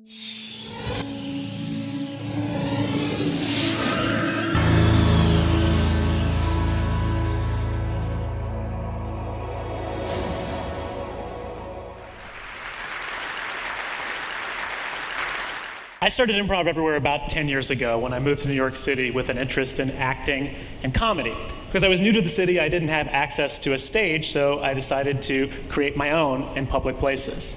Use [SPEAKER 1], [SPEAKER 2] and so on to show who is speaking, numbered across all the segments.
[SPEAKER 1] I started improv everywhere about 10 years ago when I moved to New York City with an interest in acting and comedy. Because I was new to the city, I didn't have access to a stage, so I decided to create my own in public places.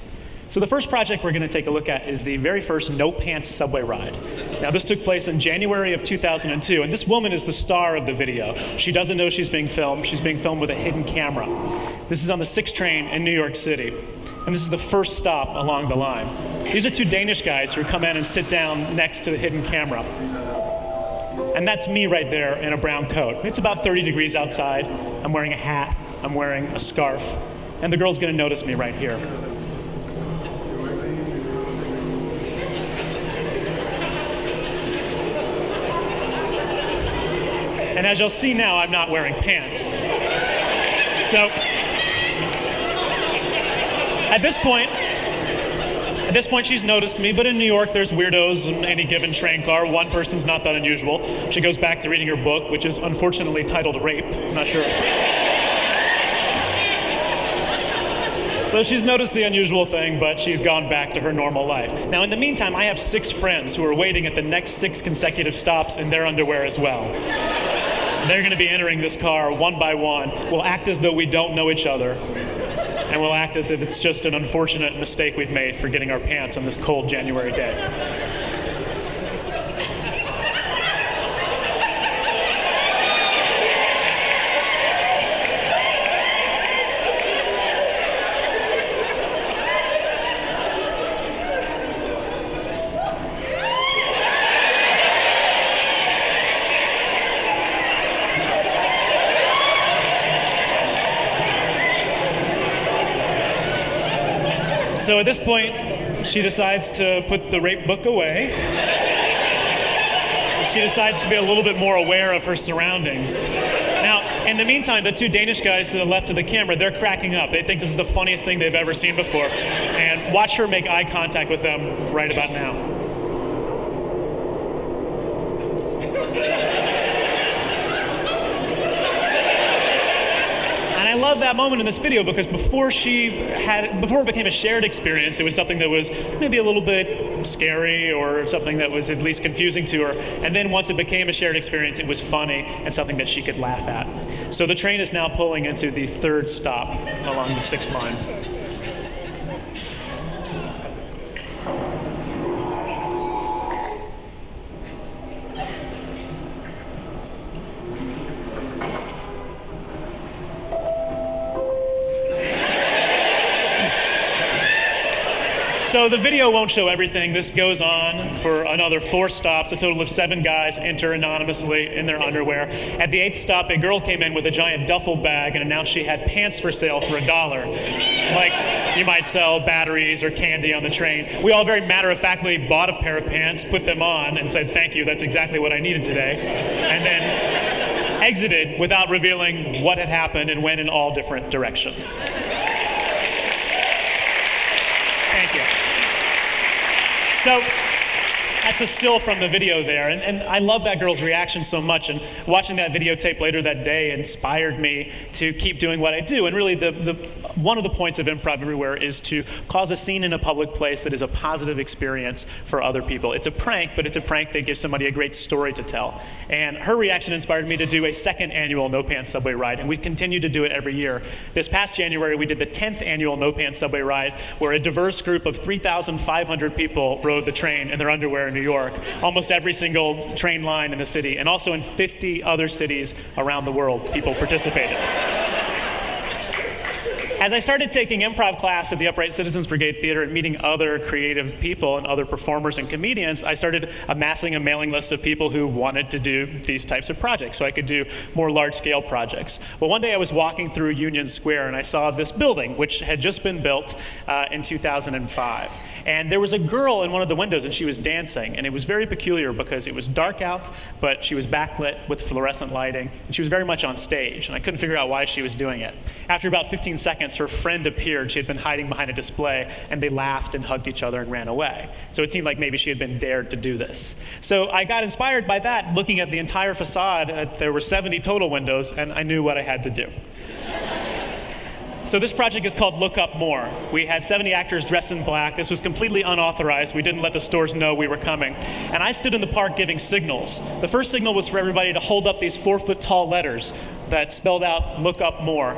[SPEAKER 1] So the first project we're going to take a look at is the very first No Pants subway ride. Now this took place in January of 2002, and this woman is the star of the video. She doesn't know she's being filmed. She's being filmed with a hidden camera. This is on the 6 train in New York City, and this is the first stop along the line. These are 2 Danish guys who come in and sit down next to the hidden camera. And that's me right there in a brown coat. It's about 30 degrees outside. I'm wearing a hat. I'm wearing a scarf. And the girl's going to notice me right here. And as you'll see now, I'm not wearing pants. So, at this point, she's noticed me, but in New York, there's weirdos in any given train car. One person's not that unusual. She goes back to reading her book, which is unfortunately titled Rape. I'm not sure. So she's noticed the unusual thing, but she's gone back to her normal life. Now, in the meantime, I have 6 friends who are waiting at the next 6 consecutive stops in their underwear as well. They're going to be entering this car one by one. We'll act as though we don't know each other. And we'll act as if it's just an unfortunate mistake we've made for getting our pants on this cold January day. So at this point, she decides to put the rape book away. She decides to be a little bit more aware of her surroundings. Now, in the meantime, the 2 Danish guys to the left of the camera, they're cracking up. They think this is the funniest thing they've ever seen before. And watch her make eye contact with them right about now. I love that moment in this video because before it became a shared experience, it was something that was maybe a little bit scary or something that was at least confusing to her. And then once it became a shared experience, it was funny and something that she could laugh at. So the train is now pulling into the 3rd stop along the 6th line. So the video won't show everything. This goes on for another 4 stops. A total of 7 guys enter anonymously in their underwear. At the 8th stop, a girl came in with a giant duffel bag and announced she had pants for sale for $1. Like you might sell batteries or candy on the train. We all very matter-of-factly bought a pair of pants, put them on, and said, "Thank you, that's exactly what I needed today." And then exited without revealing what had happened and went in all different directions. Thank you. So that's a still from the video there, and I love that girl's reaction so much, and watching that videotape later that day inspired me to keep doing what I do. And really one of the points of improv everywhere is to cause a scene in a public place that is a positive experience for other people. It's a prank, but it's a prank that gives somebody a great story to tell. And her reaction inspired me to do a 2nd annual No Pants subway ride, and we've continued to do it every year. This past January, we did the 10th annual No Pants subway ride, where a diverse group of 3,500 people rode the train in their underwear in New York, almost every single train line in the city, and also in 50 other cities around the world, people participated. As I started taking improv class at the Upright Citizens Brigade Theater and meeting other creative people and other performers and comedians, I started amassing a mailing list of people who wanted to do these types of projects so I could do more large-scale projects. Well, one day I was walking through Union Square and I saw this building, which had just been built in 2005. And there was a girl in one of the windows, and she was dancing. And it was very peculiar because it was dark out, but she was backlit with fluorescent lighting, and she was very much on stage. And I couldn't figure out why she was doing it. After about 15 seconds, her friend appeared. She had been hiding behind a display, and they laughed and hugged each other and ran away. So it seemed like maybe she had been dared to do this. So I got inspired by that, looking at the entire facade. There were 70 total windows, and I knew what I had to do. So this project is called Look Up More. We had 70 actors dressed in black. This was completely unauthorized. We didn't let the stores know we were coming. And I stood in the park giving signals. The first signal was for everybody to hold up these 4-foot-tall letters that spelled out Look Up More,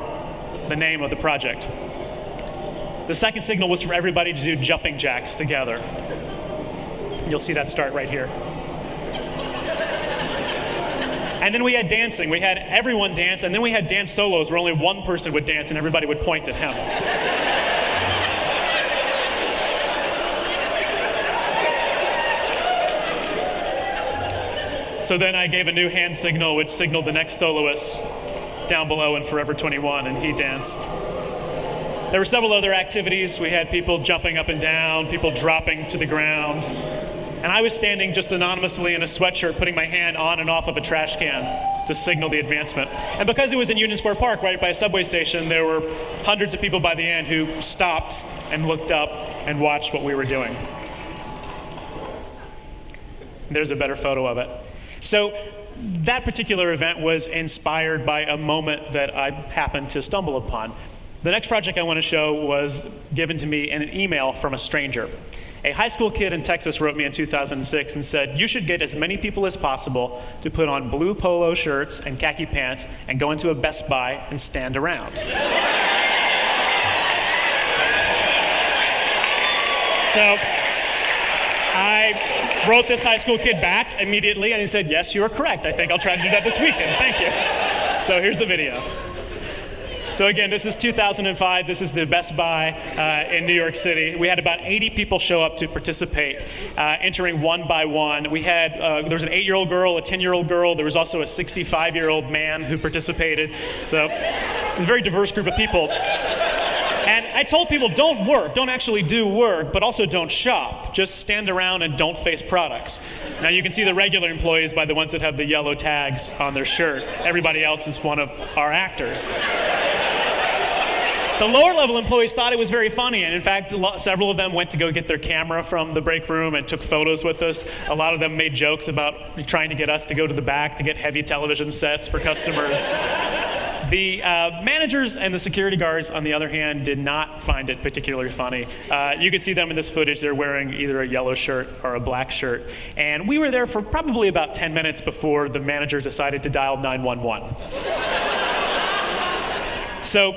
[SPEAKER 1] the name of the project. The second signal was for everybody to do jumping jacks together. You'll see that start right here. And then we had dancing. We had everyone dance, and then we had dance solos where only one person would dance and everybody would point at him. So then I gave a new hand signal, which signaled the next soloist down below in Forever 21, and he danced. There were several other activities. We had people jumping up and down, people dropping to the ground. And I was standing just anonymously in a sweatshirt, putting my hand on and off of a trash can to signal the advancement. And because it was in Union Square Park, right by a subway station, there were hundreds of people by the end who stopped and looked up and watched what we were doing. There's a better photo of it. So that particular event was inspired by a moment that I happened to stumble upon. The next project I want to show was given to me in an email from a stranger. A high school kid in Texas wrote me in 2006 and said, you should get as many people as possible to put on blue polo shirts and khaki pants and go into a Best Buy and stand around. So I wrote this high school kid back immediately, and he said, yes, you are correct. I think I'll try to do that this weekend. Thank you. So here's the video. So again, this is 2005. This is the Best Buy in New York City. We had about 80 people show up to participate, entering one by one. We had, there was an 8-year-old girl, a 10-year-old girl. There was also a 65-year-old man who participated. So it was a very diverse group of people. And I told people, don't work, don't actually do work, but also don't shop. Just stand around and don't face products. Now you can see the regular employees by the ones that have the yellow tags on their shirt. Everybody else is one of our actors. The lower level employees thought it was very funny, and in fact, several of them went to go get their camera from the break room and took photos with us. A lot of them made jokes about trying to get us to go to the back to get heavy television sets for customers. The managers and the security guards, on the other hand, did not find it particularly funny. You can see them in this footage. They're wearing either a yellow shirt or a black shirt. And we were there for probably about 10 minutes before the manager decided to dial 911. So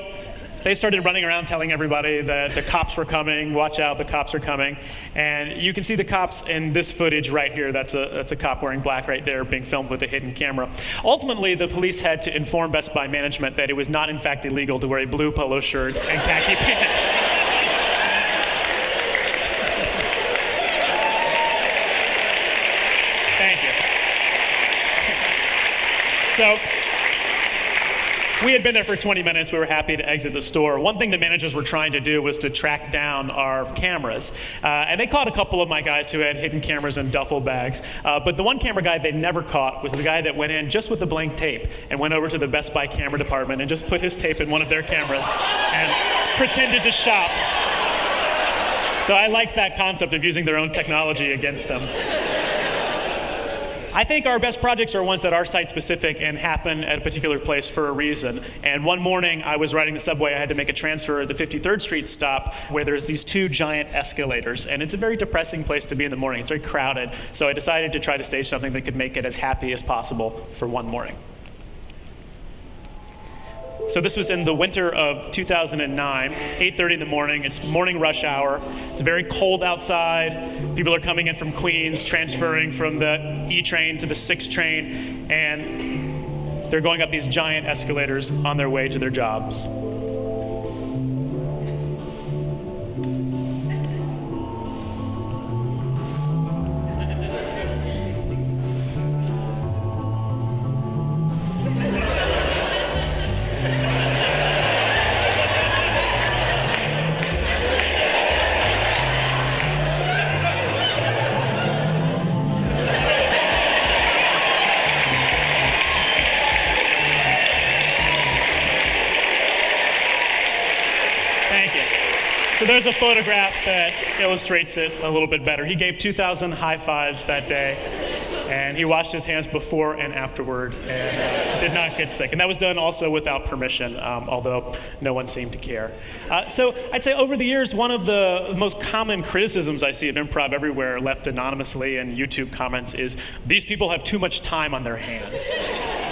[SPEAKER 1] they started running around telling everybody that the cops were coming, watch out, the cops are coming. And you can see the cops in this footage right here. That's a cop wearing black right there being filmed with a hidden camera. Ultimately, the police had to inform Best Buy management that it was not in fact illegal to wear a blue polo shirt and khaki pants. Thank you. So, we had been there for 20 minutes. We were happy to exit the store. One thing the managers were trying to do was to track down our cameras. And they caught a couple of my guys who had hidden cameras in duffel bags. But the one camera guy they never caught was the guy that went in just with a blank tape and went over to the Best Buy camera department and just put his tape in one of their cameras and pretended to shop. So I like that concept of using their own technology against them. I think our best projects are ones that are site-specific and happen at a particular place for a reason. And one morning, I was riding the subway. I had to make a transfer at the 53rd Street stop where there's these 2 giant escalators. And it's a very depressing place to be in the morning. It's very crowded. So I decided to try to stage something that could make it as happy as possible for one morning. So this was in the winter of 2009, 8:30 in the morning. It's morning rush hour. It's very cold outside. People are coming in from Queens, transferring from the E train to the 6 train, and they're going up these giant escalators on their way to their jobs. So there's a photograph that illustrates it a little bit better. He gave 2,000 high fives that day, and he washed his hands before and afterward, and did not get sick. And that was done also without permission, although no one seemed to care. So I'd say over the years, one of the most common criticisms I see of Improv Everywhere, left anonymously in YouTube comments, is these people have too much time on their hands.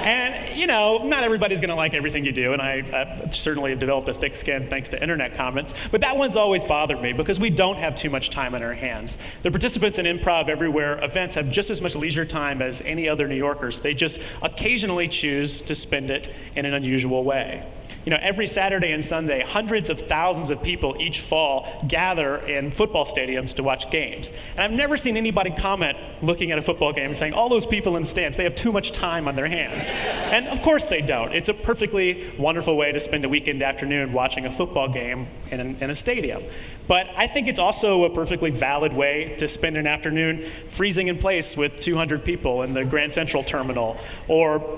[SPEAKER 1] And, you know, not everybody's going to like everything you do, and I certainly have developed a thick skin thanks to internet comments, but that one's always bothered me because we don't have too much time on our hands. The participants in Improv Everywhere events have just as much leisure time as any other New Yorkers. They just occasionally choose to spend it in an unusual way. You know, every Saturday and Sunday, hundreds of thousands of people each fall gather in football stadiums to watch games. And I've never seen anybody comment looking at a football game and saying, all those people in the stands, they have too much time on their hands. And of course they don't. It's a perfectly wonderful way to spend a weekend afternoon watching a football game in a stadium. But I think it's also a perfectly valid way to spend an afternoon freezing in place with 200 people in the Grand Central Terminal, or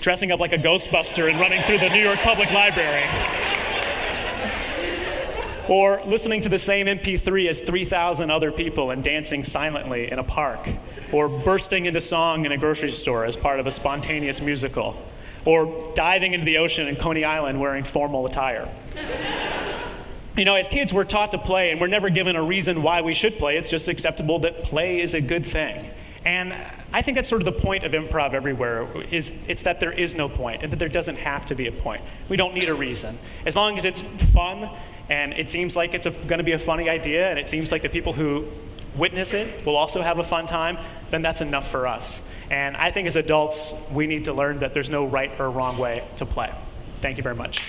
[SPEAKER 1] dressing up like a Ghostbuster and running through the New York Public Library. Or listening to the same MP3 as 3,000 other people and dancing silently in a park. Or bursting into song in a grocery store as part of a spontaneous musical. Or diving into the ocean in Coney Island wearing formal attire. You know, as kids, we're taught to play, and we're never given a reason why we should play. It's just acceptable that play is a good thing. And I think that's sort of the point of Improv Everywhere, it's that there is no point, and that there doesn't have to be a point. We don't need a reason. As long as it's fun, and it seems like it's going to be a funny idea, and it seems like the people who witness it will also have a fun time, then that's enough for us. And I think as adults, we need to learn that there's no right or wrong way to play. Thank you very much.